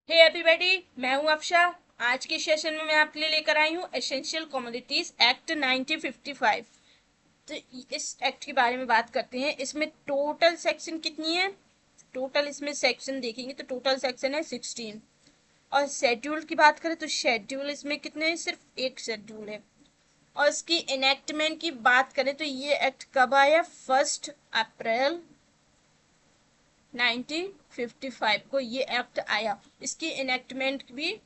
Hey everybody, मैं हूं अफशा। आज के सेशन में मैं आपके लिए लेकर आई हूं एसेंशियल कमोडिटीज एक्ट 1955। तो इस एक्ट के बारे में बात करते हैं। इसमें टोटल सेक्शन कितनी है? टोटल इसमें सेक्शन देखेंगे तो टोटल सेक्शन है 16। और शेड्यूल की बात करें तो शेड्यूल इसमें कितने हैं? सिर्फ एक शेड्यूल है। और इसकी इनेक्टमेंट की बात करें तो ये एक्ट कब आया? 1 अप्रैल 1955 को ये एक्ट आया। इसकी इनेक्टमेंट भी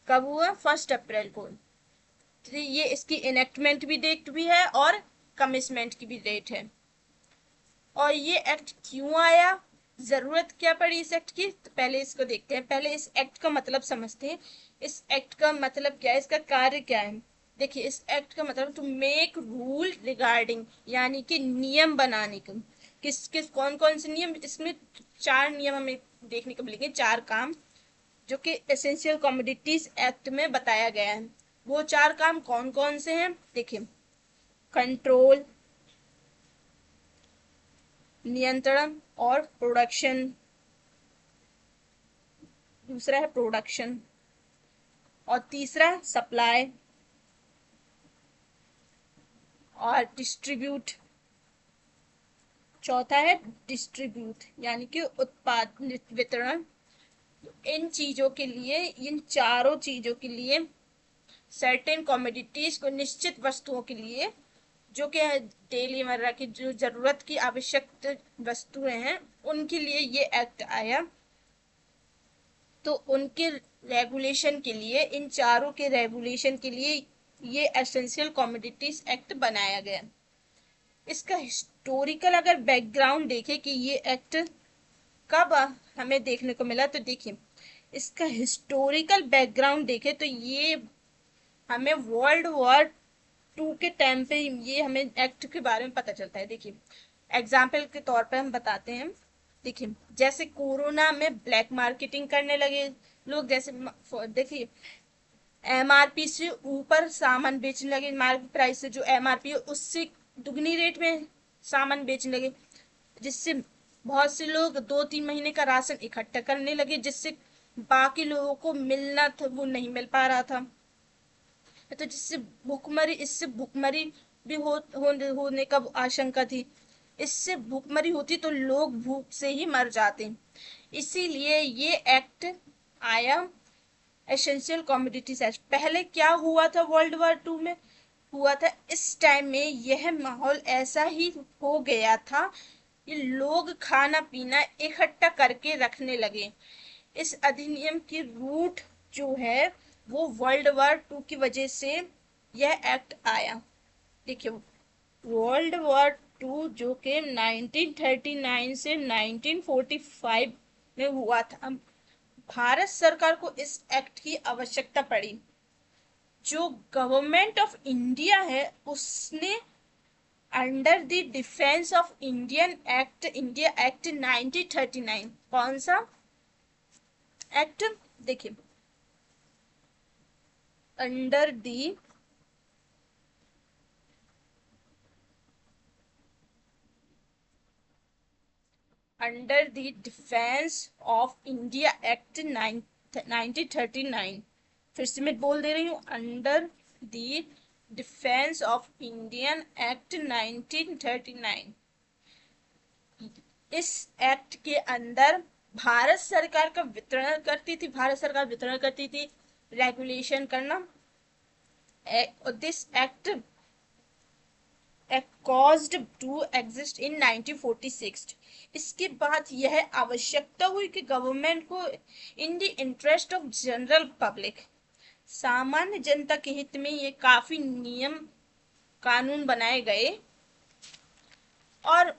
कब हुआ? 1 अप्रैल को। तो ये इसकी इनेक्टमेंट भी डेट भी है और कमिटमेंट की भी डेट है। और ये एक्ट क्यों आया, जरूरत क्या पड़ी इस एक्ट की, तो पहले इसको देखते हैं। पहले इस एक्ट का मतलब समझते हैं। इस एक्ट का मतलब क्या है, इसका कार्य क्या है। देखिए, इस एक्ट का मतलब टू मेक रूल रिगार्डिंग, यानी कि नियम बनाने का। किस किस कौन कौन से नियम? इसमें 4 नियम हमें देखने को मिलेंगे, 4 काम जो कि एसेंशियल कमोडिटीज एक्ट में बताया गया है। वो 4 काम कौन कौन से हैं? देखिए, कंट्रोल, नियंत्रण और प्रोडक्शन। दूसरा है प्रोडक्शन और तीसरा सप्लाई और डिस्ट्रीब्यूट। चौथा है डिस्ट्रीब्यूट, यानी कि उत्पाद वितरण। इन चीजों के लिए, इन चारों चीजों के लिए, सर्टेन कमोडिटीज को, निश्चित वस्तुओं के लिए जो कि डेली मर्रा की जो जरूरत की आवश्यक वस्तुएं हैं, उनके लिए ये एक्ट आया। तो उनके रेगुलेशन के लिए, इन चारों के रेगुलेशन के लिए ये एसेंशियल कमोडिटीज एक्ट बनाया गया। इसका हिस्टोरिकल अगर बैकग्राउंड देखें कि ये एक्ट कब हमें देखने को मिला, तो देखिए, इसका हिस्टोरिकल बैकग्राउंड देखें तो ये हमें वर्ल्ड वॉर 2 के टाइम पे ये हमें एक्ट के बारे में पता चलता है। देखिए, एग्जाम्पल के तौर पर हम बताते हैं। देखिए, जैसे कोरोना में ब्लैक मार्केटिंग करने लगे लोग, जैसे देखिए, एमआरपी से ऊपर सामान बेचने लगे। मार्केट प्राइस से जो एमआरपी है उससे दुगनी रेट में सामान बेचने लगे, जिससे बहुत से लोग 2-3 महीने का राशन इकट्ठा करने लगे, जिससे बाकी लोगों को मिलना था वो नहीं मिल पा रहा था। तो जिससे भुखमरी, इससे भुखमरी भी होने का आशंका थी। इससे भुखमरी होती तो लोग भूख से ही मर जाते। इसीलिए ये एक्ट आया, एसेंशियल कमोडिटीज एक्ट। पहले क्या हुआ था वर्ल्ड वॉर 2 में? हुआ था इस टाइम में यह माहौल ऐसा ही हो गया था कि लोग खाना पीना इकट्ठा करके रखने लगे। इस अधिनियम की रूट जो है वो वर्ल्ड वॉर 2 की वजह से यह एक्ट आया। देखिए, वर्ल्ड वॉर 2 जो कि 1939 से 1945 में हुआ था, भारत सरकार को इस एक्ट की आवश्यकता पड़ी। जो गवर्नमेंट ऑफ इंडिया है उसने under the defence of Indian act, India act 1939, कौन सा एक्ट? देखिए, under the under the defence of India act 1939। फिर से मैं बोल दे रही हूँ, under the defence of Indian act 1939। इस एक्ट के अंदर भारत सरकार का वितरण करती थी, भारत सरकार वितरण करती थी, रेगुलेशन करना। This act caused to exist in 1946। इसके बाद यह आवश्यकता हुई कि गवर्नमेंट को इन the interest of general public, सामान्य जनता के हित में ये काफी नियम कानून बनाए गए, और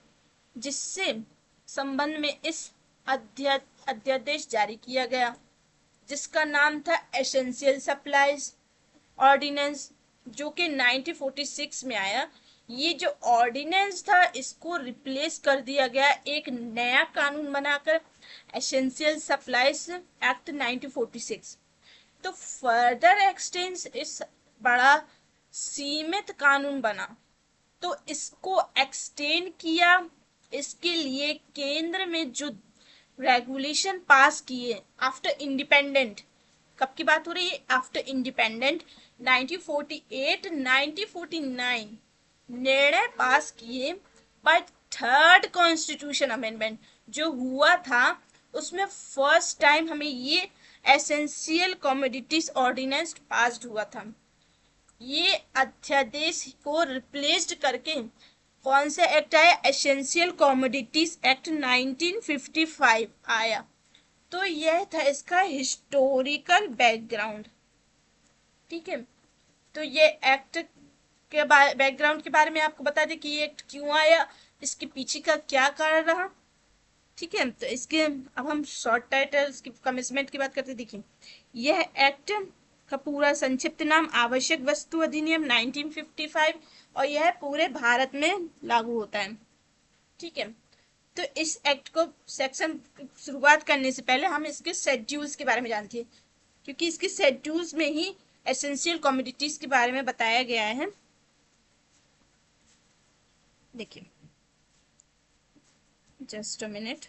जिससे संबंध में इस अध्यादेश जारी किया गया, जिसका नाम था एसेंशियल सप्लाईज ऑर्डिनेंस, जो कि 1946 में आया। ये जो ऑर्डिनेंस था इसको रिप्लेस कर दिया गया एक नया कानून बनाकर, एसेंशियल सप्लाईज एक्ट 1946। तो फर्दर एक्सटेंस इस बड़ा सीमित कानून बना, तो इसको एक्सटेंड किया। इसके लिए केंद्र में जो रेगुलेशन पास किए आफ्टर इंडिपेंडेंट। कब की बात हो रही है? आफ्टर इंडिपेंडेंट 1948 1949 निर्णय पास किए। बट थर्ड कॉन्स्टिट्यूशन अमेंडमेंट जो हुआ था उसमें फर्स्ट टाइम हमें ये एसेंशियल कमोडिटीज ऑर्डिनेंस पास हुआ था। ये अध्यादेश को रिप्लेस्ड करके कौन सा एक्ट आया? एसेंशियल कमोडिटीज एक्ट 1955 आया। तो यह था इसका हिस्टोरिकल बैकग्राउंड। ठीक है, तो ये एक्ट के बैकग्राउंड के बारे में आपको बता दें कि ये एक्ट क्यों आया, इसके पीछे का क्या कारण रहा। ठीक है, तो इसके अब हम शॉर्ट टाइटल की कमिटमेंट की बात करते हैं। देखिए, यह एक्ट का पूरा संक्षिप्त नाम आवश्यक वस्तु अधिनियम 1955 और यह पूरे भारत में लागू होता है। ठीक है, तो इस एक्ट को सेक्शन शुरुआत करने से पहले हम इसके शेड्यूल्स के बारे में जानते हैं, क्योंकि इसके शेड्यूल्स में ही एसेंशियल कमोडिटीज के बारे में बताया गया है। देखिए, जस्ट अ मिनट।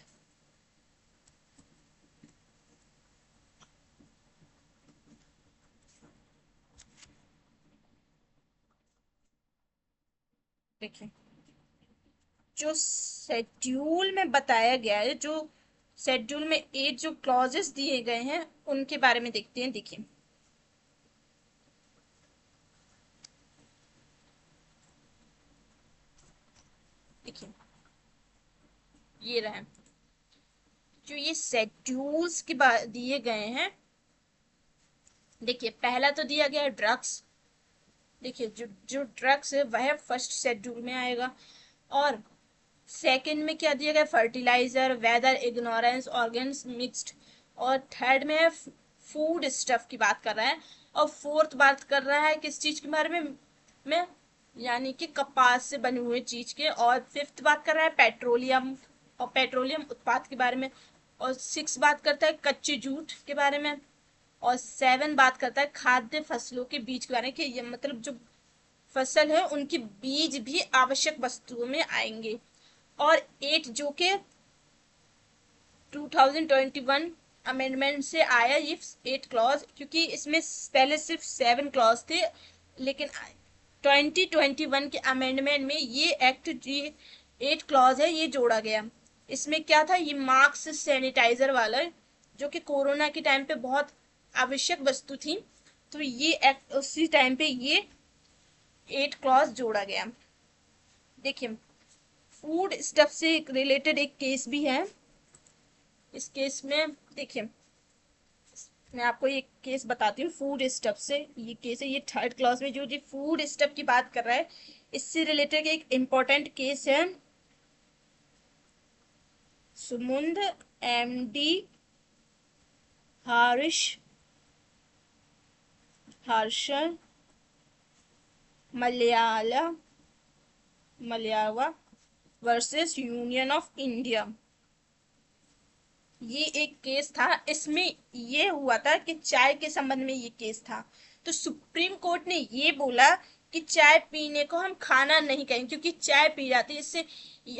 देखिए, जो शेड्यूल में बताया गया है, जो शेड्यूल में 8 जो क्लॉजेस दिए गए हैं उनके बारे में देखते हैं। देखिए, देखिए ये रहे जो ये शेड्यूल्स के दिए गए हैं। देखिए, पहला तो दिया गया है ड्रग्स। देखिए, जो जो ड्रग्स है वह फर्स्ट शेड्यूल में आएगा। और सेकंड में क्या दिया गया? Fertilizer, weather, ignorance, organs mixed. और थर्ड में है फूड स्टफ की बात कर रहा है। और फोर्थ बात कर रहा है किस चीज के बारे में यानी कि कपास से बने हुए चीज के। और फिफ्थ बात कर रहा है पेट्रोलियम और पेट्रोलियम उत्पाद के बारे में। और सिक्स बात करता है कच्चे जूट के बारे में। और सेवन बात करता है खाद्य फसलों के बीज के बारे में, कि ये मतलब जो फसल है उनके बीज भी आवश्यक वस्तुओं में आएंगे। और 8 जो के 2021 अमेंडमेंट से आया ये 8 क्लॉज, क्योंकि इसमें पहले सिर्फ 7 क्लॉज थे, लेकिन 2021 के अमेंडमेंट में ये एक्ट ये 8 क्लॉज है ये जोड़ा गया। इसमें क्या था? ये मास्क सैनिटाइजर वाला, जो कि कोरोना के टाइम पे बहुत आवश्यक वस्तु थी, तो ये एक्ट उसी टाइम पे ये 8 क्लॉज जोड़ा गया। देखिए, फूड स्टफ से रिलेटेड एक केस भी है। इस केस में देखिए, मैं आपको एक केस बताती हूँ फूड स्टफ से। ये केस है, ये थर्ड क्लास में जो जी फूड स्टफ की बात कर रहा है, इससे रिलेटेड एक इम्पोर्टेंट केस है सुमुंद एमडी हारिश हर्षण मलयावा वर्सेस यूनियन ऑफ इंडिया। ये एक केस था। इसमें ये हुआ था कि चाय के संबंध में ये केस था। तो सुप्रीम कोर्ट ने ये बोला कि चाय पीने को हम खाना नहीं कहेंगे, क्योंकि चाय पी जाती है इससे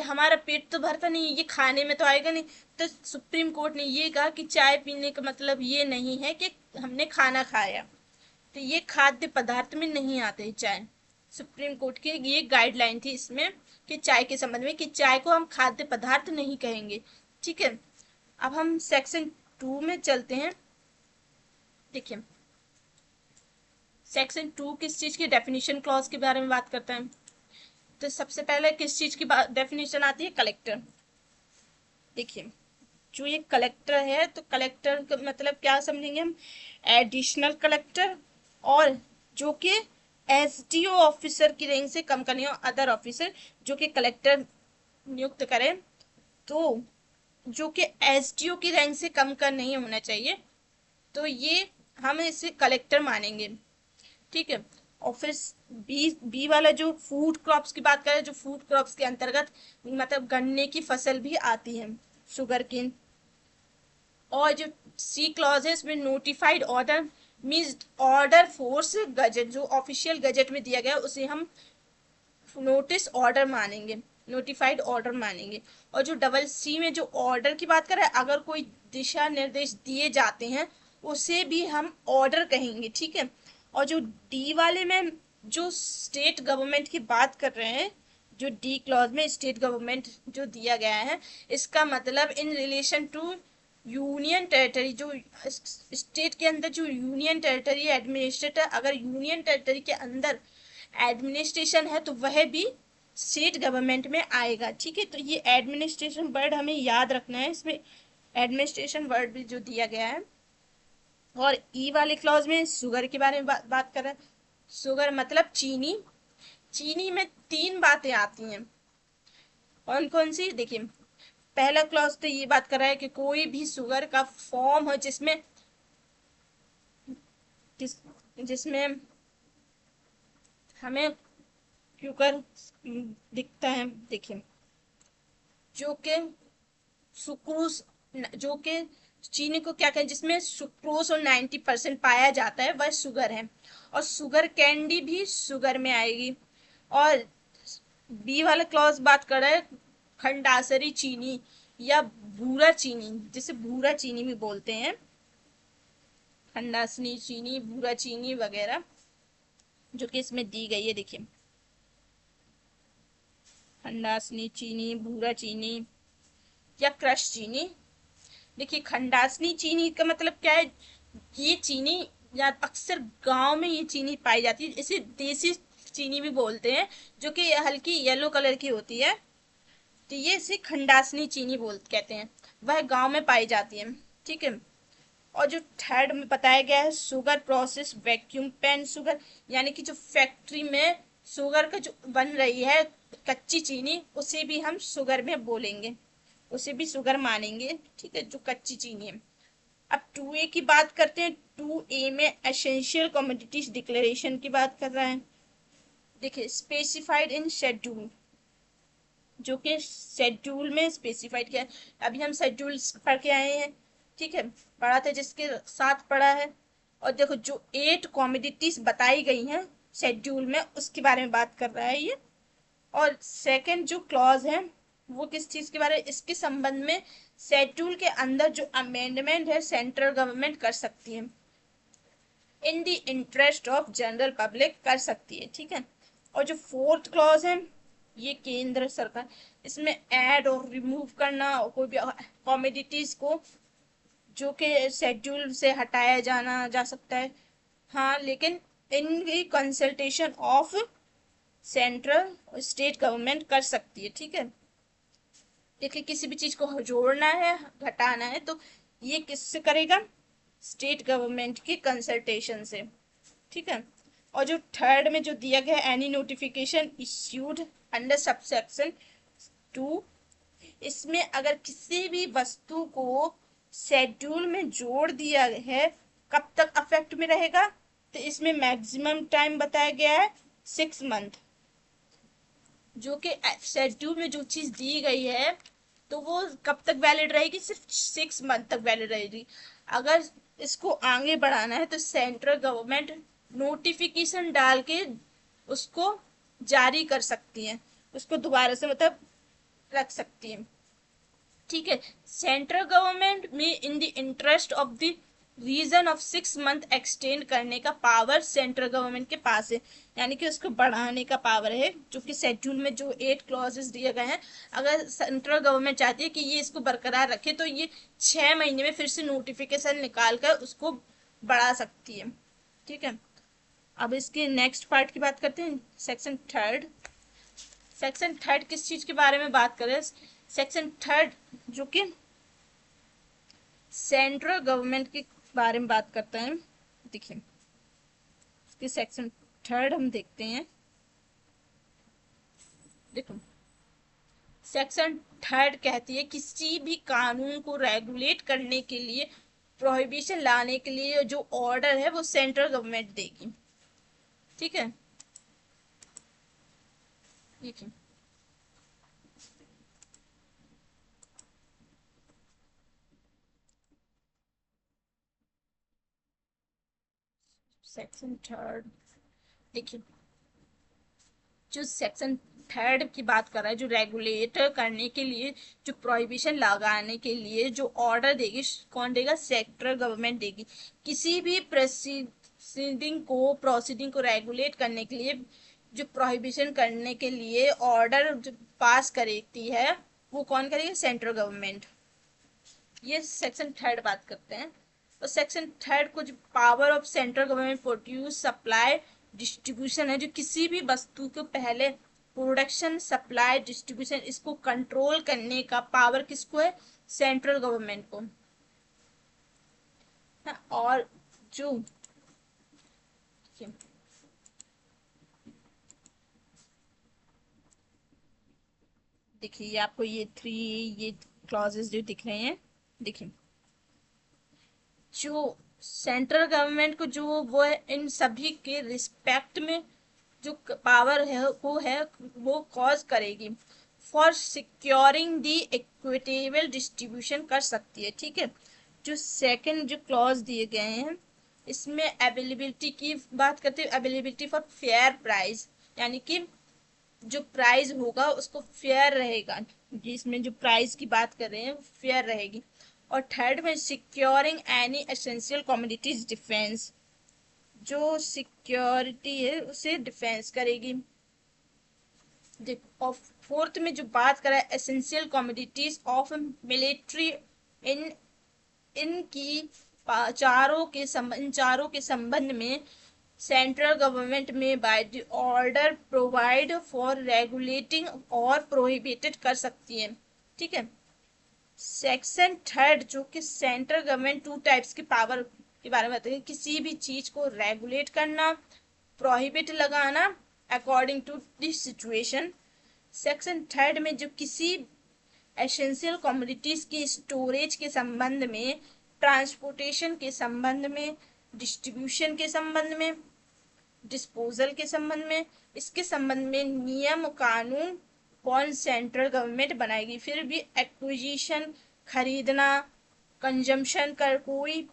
हमारा पेट तो भरता नहीं, ये खाने में तो आएगा नहीं। तो सुप्रीम कोर्ट ने ये कहा कि चाय पीने का मतलब ये नहीं है कि हमने खाना खाया, तो ये खाद्य पदार्थ में नहीं आते चाय। सुप्रीम कोर्ट की ये गाइडलाइन थी इसमें कि चाय के संबंध में, कि चाय को हम खाद्य पदार्थ नहीं कहेंगे। ठीक है, अब हम सेक्शन 2 में चलते हैं। देखिए, सेक्शन 2 किस चीज की डेफिनेशन क्लॉज के बारे में बात करता है। तो सबसे पहले किस चीज की डेफिनेशन आती है? कलेक्टर। देखिए, जो ये कलेक्टर है, तो कलेक्टर का मतलब क्या समझेंगे हम? एडिशनल कलेक्टर, और जो कि एसडीओ ऑफिसर की रैंक से कम करनी हो, अदर ऑफिसर जो कि कलेक्टर नियुक्त करें, तो जो कि एसडीओ की रैंक से कम का नहीं होना चाहिए, तो ये हम इसे कलेक्टर मानेंगे। ठीक है, और फिर बी वाला जो फूड क्रॉप्स की बात करें, जो फूड क्रॉप्स के अंतर्गत मतलब गन्ने की फसल भी आती है, शुगर केन। और जो सी क्लॉज है इसमें notified order means order force gazette, जो ऑफिशियल गजट में दिया गया उसे हम नोटिस ऑर्डर मानेंगे। नोटिफाइड ऑर्डर मानेंगे। और जो डबल सी में जो ऑर्डर की बात करें, अगर कोई दिशा निर्देश दिए जाते हैं उसे भी हम ऑर्डर कहेंगे, ठीक है। और जो डी वाले में जो स्टेट गवर्नमेंट की बात कर रहे हैं, जो डी क्लॉज में स्टेट गवर्नमेंट जो दिया गया है, इसका मतलब in relation to union territory, जो स्टेट के अंदर जो यूनियन टेरिटरी एडमिनिस्ट्रेटर, अगर यूनियन टेरिटरी के अंदर एडमिनिस्ट्रेशन है तो वह भी स्टेट गवर्नमेंट में आएगा, ठीक है। तो ये एडमिनिस्ट्रेशन वर्ड हमें याद रखना है, इसमें एडमिनिस्ट्रेशन वर्ड भी जो दिया गया है। और ई वाले क्लॉज में शुगर के बारे में बात कर रहे हैं। शुगर मतलब चीनी। चीनी में तीन बातें आती हैं, कौन कौन सी देखिए। पहला क्लॉज तो ये बात कर रहा है कि कोई भी शुगर का फॉर्म हो जिसमें जिसमें हमें क्यूकर दिखता है, देखिए, जो कि सुक्रोज, जो कि चीनी को क्या कहें, जिसमें सुक्रोज और 90% पाया जाता है, वह शुगर है। और शुगर कैंडी भी शुगर में आएगी। और बी वाला क्लॉज बात कर रहा है खंडासरी चीनी या भूरा चीनी, जिसे भूरा चीनी भी बोलते हैं, खंडासनी चीनी, भूरा चीनी वगैरह, जो कि इसमें दी गई है, देखिए, खंडासनी चीनी, भूरा चीनी या क्रश चीनी। देखिए, खंडासनी चीनी का मतलब क्या है, ये चीनी या अक्सर गांव में ये चीनी पाई जाती है, इसे देसी चीनी भी बोलते हैं, जो कि हल्की येलो कलर की होती है, तो ये इसे खंडासनी चीनी बोल कहते हैं, वह गांव में पाई जाती है, ठीक है। और जो थर्ड में बताया गया है sugar process vacuum pan sugar, यानी कि जो फैक्ट्री में शुगर का जो बन रही है कच्ची चीनी, उसे भी हम शुगर में बोलेंगे, उसे भी शुगर मानेंगे, ठीक है, जो कच्ची चीनी है। अब 2A की बात करते हैं। 2A में एसेंशियल कमोडिटीज डिक्लेरेशन की बात कर रहा है। देखिए, स्पेसिफाइड इन शेड्यूल, जो कि शेड्यूल में स्पेसिफाइड किया है। अभी हम शेड्यूल पढ़ के आए हैं, ठीक है, पढ़ा था, जिसके साथ पढ़ा है। और देखो, जो 8 कमोडिटीज बताई गई हैं शेड्यूल में, उसके बारे में बात कर रहा है ये। और सेकंड जो क्लॉज है वो किस चीज के बारे में, इसके संबंध में शेड्यूल के अंदर जो अमेंडमेंट है सेंट्रल गवर्नमेंट कर सकती है, इन the interest of general public कर सकती है, ठीक है। और जो फोर्थ क्लॉज है, ये केंद्र सरकार, इसमें ऐड और रिमूव करना, और कोई भी कॉमोडिटीज को जो कि शेड्यूल से हटाया जाना जा सकता है, हाँ, लेकिन इन कंसल्टेशन ऑफ सेंट्रल और स्टेट गवर्नमेंट कर सकती है, ठीक है। देखिए, किसी भी चीज को जोड़ना है, घटाना है, तो ये किससे करेगा, स्टेट गवर्नमेंट की कंसल्टेशन से, ठीक है। और जो थर्ड में जो दिया गया है, any notification issued under subsection 2, इसमें अगर किसी भी वस्तु को शेड्यूल में जोड़ दिया है, कब तक अफेक्ट में रहेगा, तो इसमें मैक्सिमम टाइम बताया गया है 6 मंथ, जो कि शेड्यूल में जो चीज दी गई है तो वो कब तक वैलिड रहेगी, सिर्फ 6 मंथ तक वैलिड रहेगी। अगर इसको आगे बढ़ाना है तो सेंट्रल गवर्नमेंट नोटिफिकेशन डाल के उसको जारी कर सकती है, उसको दोबारा से मतलब रख सकती है, ठीक है। सेंट्रल गवर्नमेंट में in the interest of the reason of 6 month extend करने का पावर सेंट्रल गवर्नमेंट के पास है, यानी कि उसको बढ़ाने का पावर है, जो कि शेड्यूल में जो 8 क्लॉजेस दिए गए हैं, अगर सेंट्रल गवर्नमेंट चाहती है कि ये इसको बरकरार रखे तो ये 6 महीने में फिर से नोटिफिकेशन निकाल कर उसको बढ़ा सकती है, ठीक है। अब इसके नेक्स्ट पार्ट की बात करते हैं, सेक्शन थर्ड। सेक्शन थर्ड किस चीज के बारे में बात करें, सेक्शन थर्ड जो कि सेंट्रल गवर्नमेंट के बारे में बात करता है। देखिए, इसके सेक्शन थर्ड हम देखते हैं। देखो, सेक्शन थर्ड कहती है किसी भी कानून को रेगुलेट करने के लिए, प्रोहिबिशन लाने के लिए जो ऑर्डर है वो सेंट्रल गवर्नमेंट देगी, ठीक है। देखिए, सेक्शन थर्ड, देखिए, जो सेक्शन थर्ड की बात कर रहा है, जो रेगुलेट करने के लिए, जो प्रोहिबिशन लगाने के लिए जो ऑर्डर देगी, कौन देगा? सेंट्रल गवर्नमेंट देगी। किसी भी प्रोसीडिंग को रेगुलेट करने के लिए, जो प्रोहिबिशन करने के लिए ऑर्डर जो पास करती है, वो कौन करेगी? Central government. ये सेक्शन थर्ड बात करते हैं। और सेक्शन थर्ड को जो power of central government produce supply distribution है, जो किसी भी वस्तु को पहले प्रोडक्शन सप्लाई डिस्ट्रीब्यूशन इसको कंट्रोल करने का पावर किसको है? सेंट्रल गवर्नमेंट को। हाँ, और जो देखिए आपको ये थ्री ये क्लॉजेस जो दिख रहे हैं, देखिए जो सेंट्रल गवर्नमेंट को जो वो है, इन सभी के रिस्पेक्ट में जो पावर है वो कॉज करेगी for securing the equitable distribution कर सकती है। ठीक है, जो सेकंड जो क्लॉज दिए गए हैं, इसमें अवेलेबिलिटी की बात करते हैं, अवेलेबिलिटी फॉर फेयर प्राइस, यानी कि जो प्राइस होगा उसको फेयर रहेगा, जिसमें जो प्राइस की बात कर रहे हैं फेयर रहेगी। और थर्ड में securing any essential commodities defence, जो सिक्योरिटी है उसे डिफेंस करेगी। और फोर्थ में जो बात करा है एसेंशियल कमोडिटीज ऑफ मिलिट्री, इन इनकी चारों के संबंध में सेंट्रल गवर्नमेंट में by the order provide for regulating और प्रोहिबिटेड कर सकती है। ठीक है, सेक्शन थर्ड जो कि सेंट्रल गवर्नमेंट टू टाइप्स की पावर के बारे में बताते हैं, किसी भी चीज को रेगुलेट करना, प्रोहिबिट लगाना according to this situation. Section third में जो किसी एसेंशियल कमोडिटीज की स्टोरेज के संबंध में, ट्रांसपोर्टेशन के संबंध में, डिस्ट्रीब्यूशन के संबंध में, डिस्पोजल के संबंध में, इसके संबंध में नियम कानून कौन? सेंट्रल गवर्नमेंट बनाएगी। फिर भी एक्विजिशन, खरीदना, कंजम्पशन कर कोई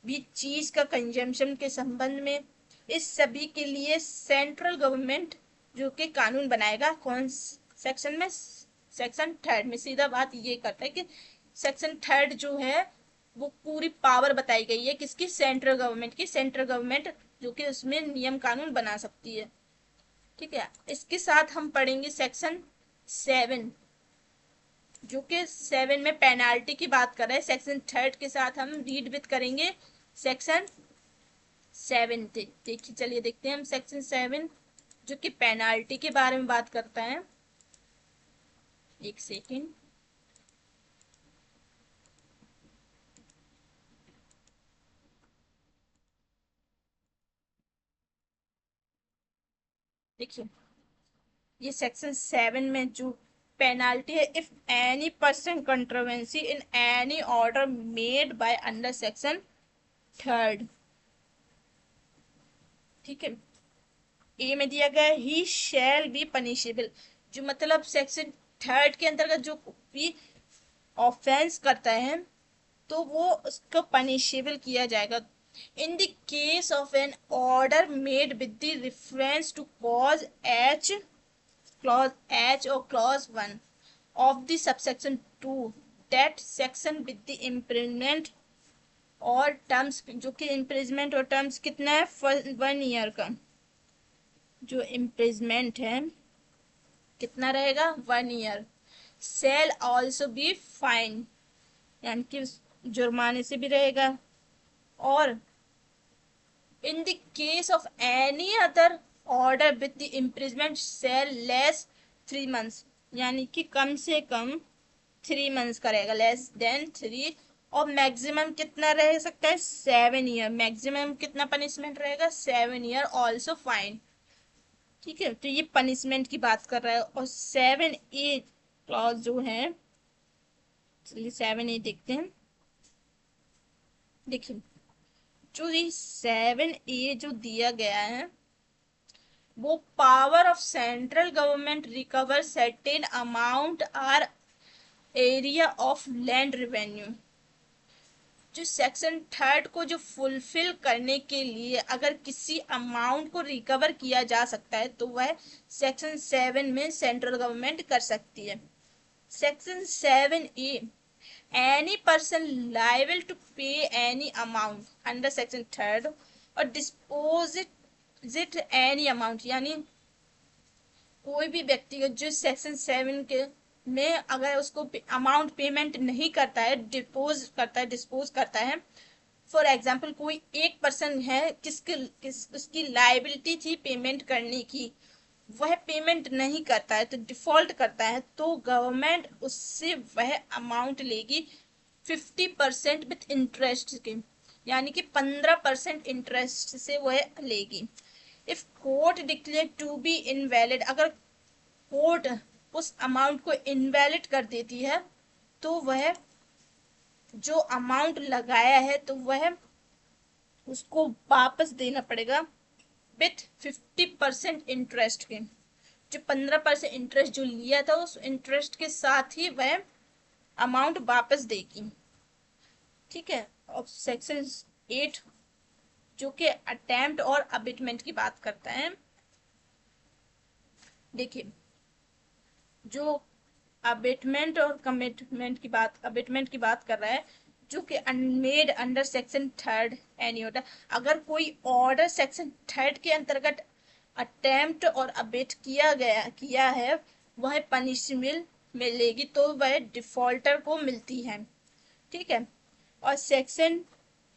भी चीज का कंजम्पशन के संबंध में, इस सभी के लिए सेंट्रल गवर्नमेंट जो कि कानून बनाएगा। कौन सेक्शन में? सेक्शन थर्ड में। सीधा बात ये करता है कि सेक्शन थर्ड जो है वो पूरी पावर बताई गई है किसकी? सेंट्रल गवर्नमेंट की। सेंट्रल गवर्नमेंट जो कि उसमें नियम कानून बना सकती है। ठीक है, इसके साथ हम पढ़ेंगे सेक्शन 7, जो कि 7 में पेनाल्टी की बात कर रहे हैं। सेक्शन थर्ड के साथ हम रीड विथ करेंगे सेक्शन 7। देखिए, चलिए देखते हैं हम सेक्शन 7 जो कि पेनाल्टी के बारे में बात करता है। एक सेकेंड, देखिए ये सेक्शन 7 में जो पेनाल्टी है, if any person contravenes in any order made by under section third. ठीक है, ए में दिया गया ही शैल बी पनिशेबल, जो मतलब सेक्शन थर्ड के अंतर्गत जो भी ऑफेंस करता है तो वो उसको पनिशेबल किया जाएगा। In the case of an order made with the reference to clause H or clause 1 of the subsection 2, that section with the imprisonment और टर्म्स, जो कि इम्प्रिजमेंट और टर्म्स कितना है? 1 ईयर का। जो इम्प्रिजमेंट है कितना रहेगा? 1 year. Shall also be fine, यानी कि जुर्माने से भी रहेगा। और in the case of any other order with the imprisonment shall less 3 months, यानी कि कम से कम 3 months का रहेगा, लेस देन 3। और मैक्सिमम कितना रह सकता है? 7 ईयर। मैक्सिमम कितना पनिशमेंट रहेगा? 7 ईयर, ऑल्सो फाइन। ठीक है, तो ये पनिशमेंट की बात कर रहा है। और 7A क्लॉज जो है, चलिए 7A देखते हैं। देखिए, जो ये 7A जो दिया गया है, वो power of central government recover certain amount as arrear of land revenue. जो सेक्शन थर्ड को जो फुलफिल करने के लिए अगर किसी अमाउंट को रिकवर किया जा सकता है तो वह सेक्शन 7 में सेंट्रल गवर्नमेंट कर सकती है। Section 7A, any person liable to pay any amount under section third और डिस्पोजिट एनी अमाउंट, यानी कोई भी व्यक्ति जो सेक्शन 7 के में अगर उसको अमाउंट पेमेंट नहीं करता है, डिस्पोज करता है, फॉर एग्जाम्पल कोई एक पर्सन है उसकी लाइबिलिटी थी पेमेंट करने की, वह पेमेंट नहीं करता है तो डिफॉल्ट करता है, तो गवर्नमेंट उससे वह अमाउंट लेगी 50% विथ इंटरेस्ट के, यानी कि 15% इंटरेस्ट से वह लेगी। If court declare to be invalid, अगर कोर्ट उस अमाउंट को इनवैलिड कर देती है तो वह जो अमाउंट लगाया है तो वह उसको वापस देना पड़ेगा विथ 50% इंटरेस्ट के। जो 15% इंटरेस्ट जो लिया था उस इंटरेस्ट के साथ ही वह अमाउंट वापस देगी। ठीक है। अब सेक्शन 8 जो कि अटेम्प्ट और अबिटमेंट की बात करता है। देखिए, जो अबिटमेंट और कमिटमेंट की बात कर रहा है, जो कि made under section third any order, अगर कोई ऑर्डर सेक्शन थर्ड के अंतर्गत अटेम्प्ट और अबिट किया है वह पनिशमेंट मिलेगी तो वह डिफॉल्टर को मिलती है। ठीक है। और सेक्शन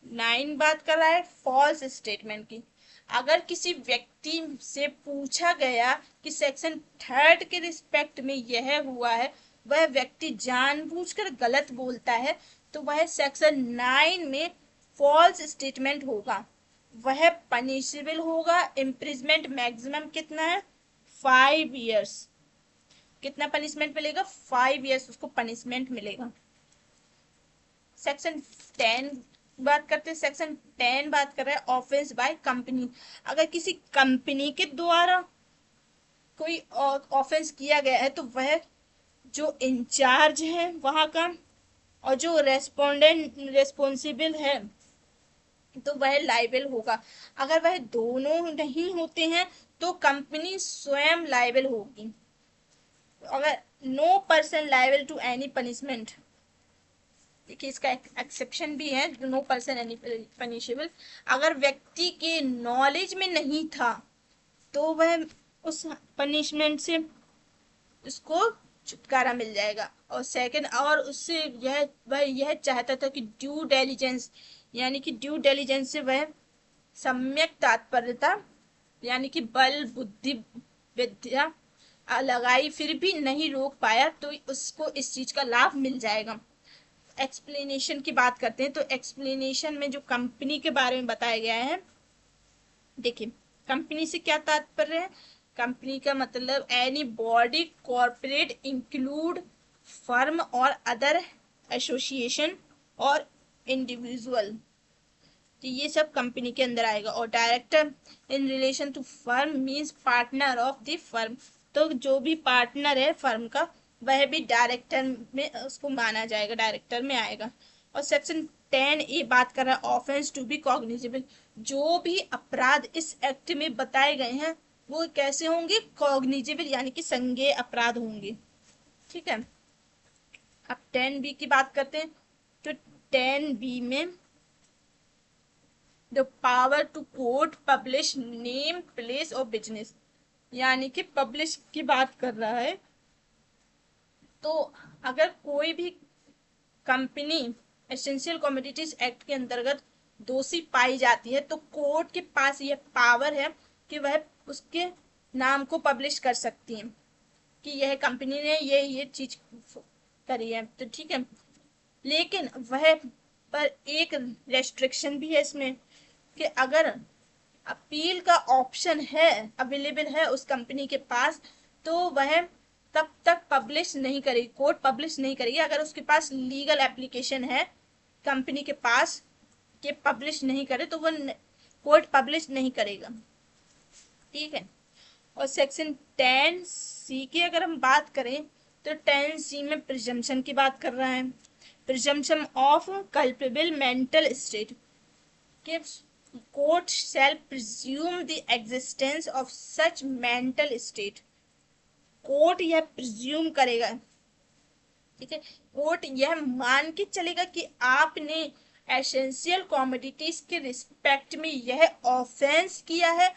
9 बात कर रहा है फॉल्स स्टेटमेंट की। अगर किसी व्यक्ति से पूछा गया कि सेक्शन थर्ड के रिस्पेक्ट में यह हुआ है, वह व्यक्ति जानबूझकर गलत बोलता है तो वह सेक्शन 9 में फॉल्स स्टेटमेंट होगा, वह पनिशेबल होगा। इम्प्रिजमेंट मैक्सिमम कितना है? 5 इयर्स। कितना पनिशमेंट मिलेगा? 5 इयर्स उसको पनिशमेंट मिलेगा। सेक्शन 10 बात करते हैं। सेक्शन 10 बात कर रहा है ऑफेंस बाय कंपनी। अगर किसी कंपनी के द्वारा कोई ऑफेंस किया गया है तो वह जो इंचार्ज है वहां का और जो रेस्पोंसिबल है तो वह लाइबल होगा। अगर वह दोनों नहीं होते हैं तो कंपनी स्वयं लाइबल होगी। अगर no person liable to any punishment, देखिए इसका एक्सेप्शन भी है, नो पर्सन एनी पनिशेबल। अगर व्यक्ति के नॉलेज में नहीं था तो वह उस पनिशमेंट से उसको छुटकारा मिल जाएगा। और सेकंड, और उससे वह यह चाहता था कि ड्यू डिलिजेंस, यानी कि ड्यू डिलिजेंस से वह सम्यक तात्पर्यता, यानी कि बल बुद्धि विद्या लगाई फिर भी नहीं रोक पाया तो उसको इस चीज का लाभ मिल जाएगा। एक्सप्लेनेशन की बात करते हैं तो एक्सप्लेनेशन में जो कंपनी के बारे में बताया गया है, देखिए कंपनी से क्या तात्पर्य है? कंपनी का मतलब any body corporate include firm और अदर एसोसिएशन और इंडिविजुअल, तो ये सब कंपनी के अंदर आएगा। और director in relation to firm means partner of the firm, तो जो भी पार्टनर है फर्म का वह भी डायरेक्टर में उसको माना जाएगा, डायरेक्टर में आएगा। और सेक्शन 10 ये बात कर रहा है ऑफेंस टू बी कॉग्निजेबल। जो भी अपराध इस एक्ट में बताए गए हैं वो कैसे होंगे? कॉग्निजेबल, यानी कि संज्ञेय अपराध होंगे। ठीक है। अब 10B की बात करते हैं तो 10B में the power to quote publish name place और बिजनेस, यानी कि पब्लिश की बात कर रहा है। तो अगर कोई भी कंपनी एसेंशियल कमोडिटीज एक्ट के अंतर्गत दोषी पाई जाती है तो कोर्ट के पास यह पावर है कि वह उसके नाम को पब्लिश कर सकती है कि यह कंपनी ने ये चीज करी है, तो ठीक है। लेकिन वह पर एक रेस्ट्रिक्शन भी है इसमें कि अगर अपील का ऑप्शन है, अवेलेबल है उस कंपनी के पास, तो वह तब तक पब्लिश नहीं करेगी, कोर्ट पब्लिश नहीं करेगी। अगर उसके पास लीगल एप्लीकेशन है कंपनी के पास कि पब्लिश नहीं करे तो वह कोर्ट पब्लिश नहीं करेगा। ठीक है। और सेक्शन 10C की अगर हम बात करें तो 10C में प्रिजम्पशन की बात कर रहा है presumption of culpable mental state कि court shall presume the existence of such mental state. Court यह प्रिज्यूम करेगा, ठीक है, कोर्ट यह मान के चलेगा कि आपने एसेंशियल कमोडिटीज के रिस्पेक्ट में यह ऑफेंस किया है,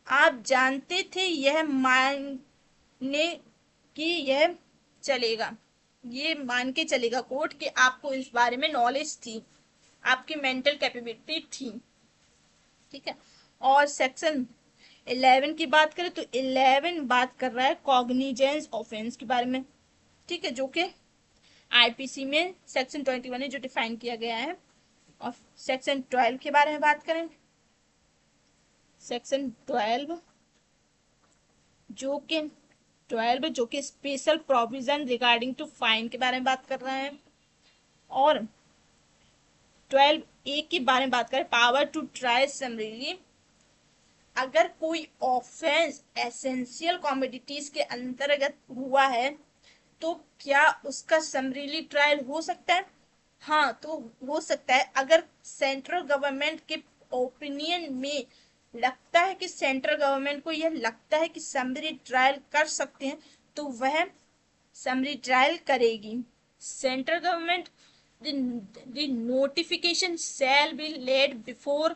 आप जानते थे, यह मानने कि यह चलेगा, ये मान के चलेगा कोर्ट कि आपको इस बारे में नॉलेज थी, आपकी मेंटल कैपेबिलिटी थी, ठीक है। और सेक्शन 11 की बात करें तो 11 बात कर रहा है कॉग्निजेंस ऑफेंस के बारे में, ठीक है, जो कि आईपीसी में सेक्शन 21 है जो डिफाइन किया गया है। और सेक्शन 12 के बारे में बात करें, सेक्शन 12 जो कि special provision regarding to fine के बारे में बात कर रहा है। और 12A के बारे में बात करें, पावर टू ट्राई समरीली, अगर कोई ऑफेंस एसेंशियल कमोडिटीज के अंतर्गत हुआ है तो क्या उसका समरीली ट्रायल हो सकता है? हाँ, तो हो सकता है। अगर सेंट्रल गवर्नमेंट के ओपिनियन में लगता है कि सेंट्रल गवर्नमेंट को यह लगता है कि समरी ट्रायल कर सकते हैं तो वह समरी ट्रायल करेगी। Central government the notification shall be laid before,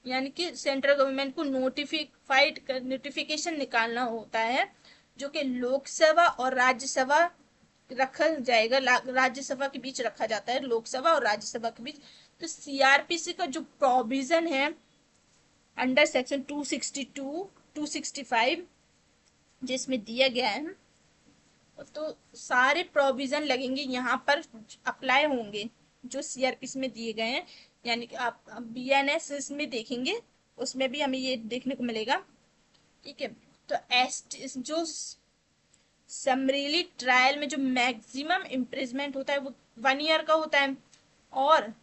यानी कि सेंट्रल गवर्नमेंट को नोटिफिकेशन निकालना होता है जो कि लोकसभा और राज्यसभा रखा जाएगा, राज्यसभा के बीच रखा जाता है, लोकसभा और राज्यसभा के बीच। तो सीआरपीसी का जो प्रोविजन है अंडर सेक्शन 262 265 जिसमें दिया गया है, तो सारे प्रोविजन लगेंगे यहाँ पर अप्लाई होंगे जो सीआरपीसी में दिए गए हैं, यानी कि आप बीएनएस में देखेंगे उसमें भी हमें ये देखने को मिलेगा, ठीक है। तो जो समरीली ट्रायल में जो मैक्सिमम इम्प्रिजमेंट होता है वो 1 ईयर का होता है। और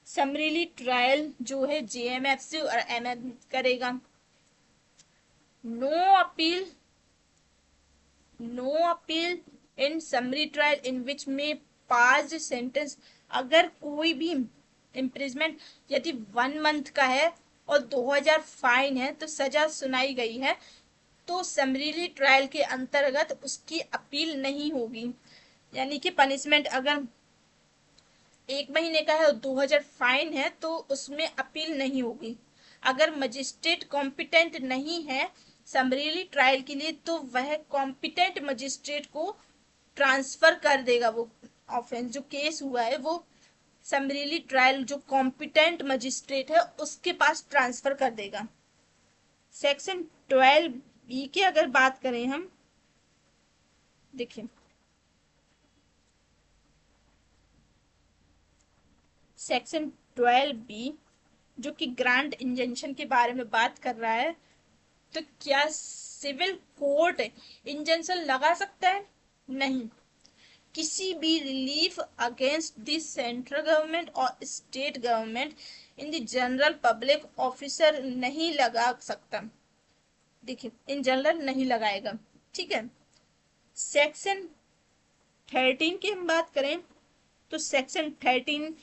समरीली ट्रायल जो है जेएमएफसी और एमएम करेगा। No appeal in summary trial in which में पास सेंटेंस, अगर कोई भी इम्प्रिजमेंट यदि 1 मंथ का है और 2000 फाइन है तो सजा सुनाई गई है तो समरीली ट्रायल के अंतर्गत उसकी अपील नहीं होगी, यानी कि पनिशमेंट अगर 1 महीने का है और 2000 फाइन है तो उसमें अपील नहीं होगी। अगर मजिस्ट्रेट कॉम्पिटेंट नहीं है समरीली ट्रायल के लिए तो वह कॉम्पिटेंट मजिस्ट्रेट को ट्रांसफर कर देगा, वो ऑफेंस जो केस हुआ है वो समरीली ट्रायल जो कॉम्पिटेंट मजिस्ट्रेट है उसके पास ट्रांसफर कर देगा। सेक्शन 12B की अगर बात करें हम, देखिए सेक्शन 12B जो कि ग्रांट इंजंक्शन के बारे में बात कर रहा है, तो क्या सिविल कोर्ट इंजंक्शन लगा सकता है? नहीं। किसी भी relief against the central government और state government in the general public officer नहीं लगा सकता, देखिए इन जनरल नहीं लगाएगा, ठीक है। सेक्शन 13 की हम बात करें तो सेक्शन 13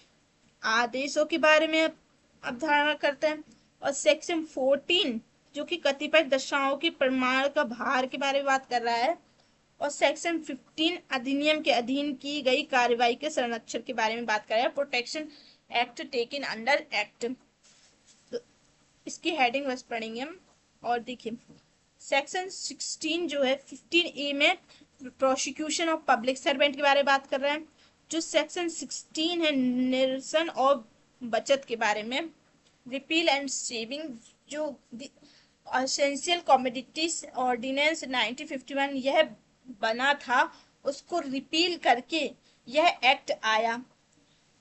आदेशों के बारे में अवधारणा करता है। और सेक्शन 14 जो कि कतिपय दशाओं के प्रमाण का भार के बारे में बात कर रहा है। और सेक्शन 15 अधिनियम के अधीन की गई कार्रवाई के संरक्षण के बारे में बात कर रहा है, protection act taken under act. तो इसकी हेडिंग बस पढ़ेंगे हम। और देखिए सेक्शन 16 जो है 15A में प्रोसिक्यूशन ऑफ पब्लिक सर्वेंट के बारे में बात कर रहे हैं। जो सेक्शन 16 है निरसन और बचत के बारे में। रिपील एंड सेविंग जो एसेंशियल कमोडिटीज ऑर्डिनेंस 1951 यह बना था उसको रिपील करके यह एक्ट आया,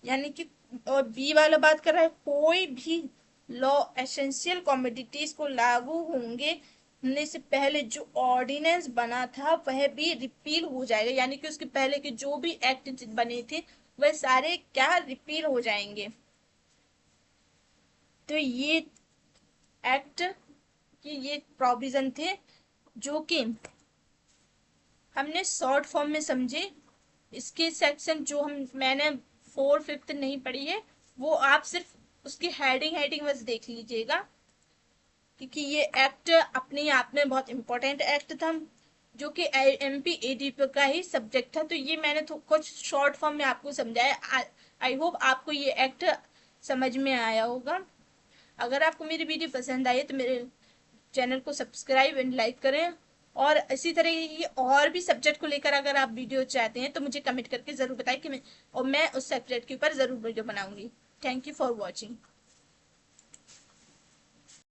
यानी कि। और बी वाला बात कर रहा है कोई भी लॉ एसेंशियल कमोडिटीज को लागू होने से पहले जो ऑर्डिनेंस बना था वह भी रिपील हो जाएगा, यानी कि उसके पहले के जो भी एक्ट बने थे वह सारे क्या रिपील हो जाएंगे। तो ये एक्ट के ये प्रोविजन थे जो कि हमने शॉर्ट फॉर्म में समझे इसके सेक्शन जो मैंने 4/5 नहीं पढ़ी है, वो आप सिर्फ उसकी हेडिंग बस देख लीजिएगा, क्योंकि ये एक्ट अपने आप में बहुत इंपॉर्टेंट एक्ट था, जो कि एमपी एडीपी का ही सब्जेक्ट था। तो ये मैंने कुछ शॉर्ट फॉर्म में आपको समझाया। आई होप आपको ये एक्ट समझ में आया होगा। अगर आपको मेरी वीडियो पसंद आई तो मेरे चैनल को सब्सक्राइब एंड लाइक करें, और इसी तरह की और भी सब्जेक्ट को लेकर अगर आप वीडियो चाहते हैं तो मुझे कमेंट करके ज़रूर बताएं कि मैं उस सब्जेक्ट के ऊपर ज़रूर वीडियो बनाऊंगी। Thank you for watching.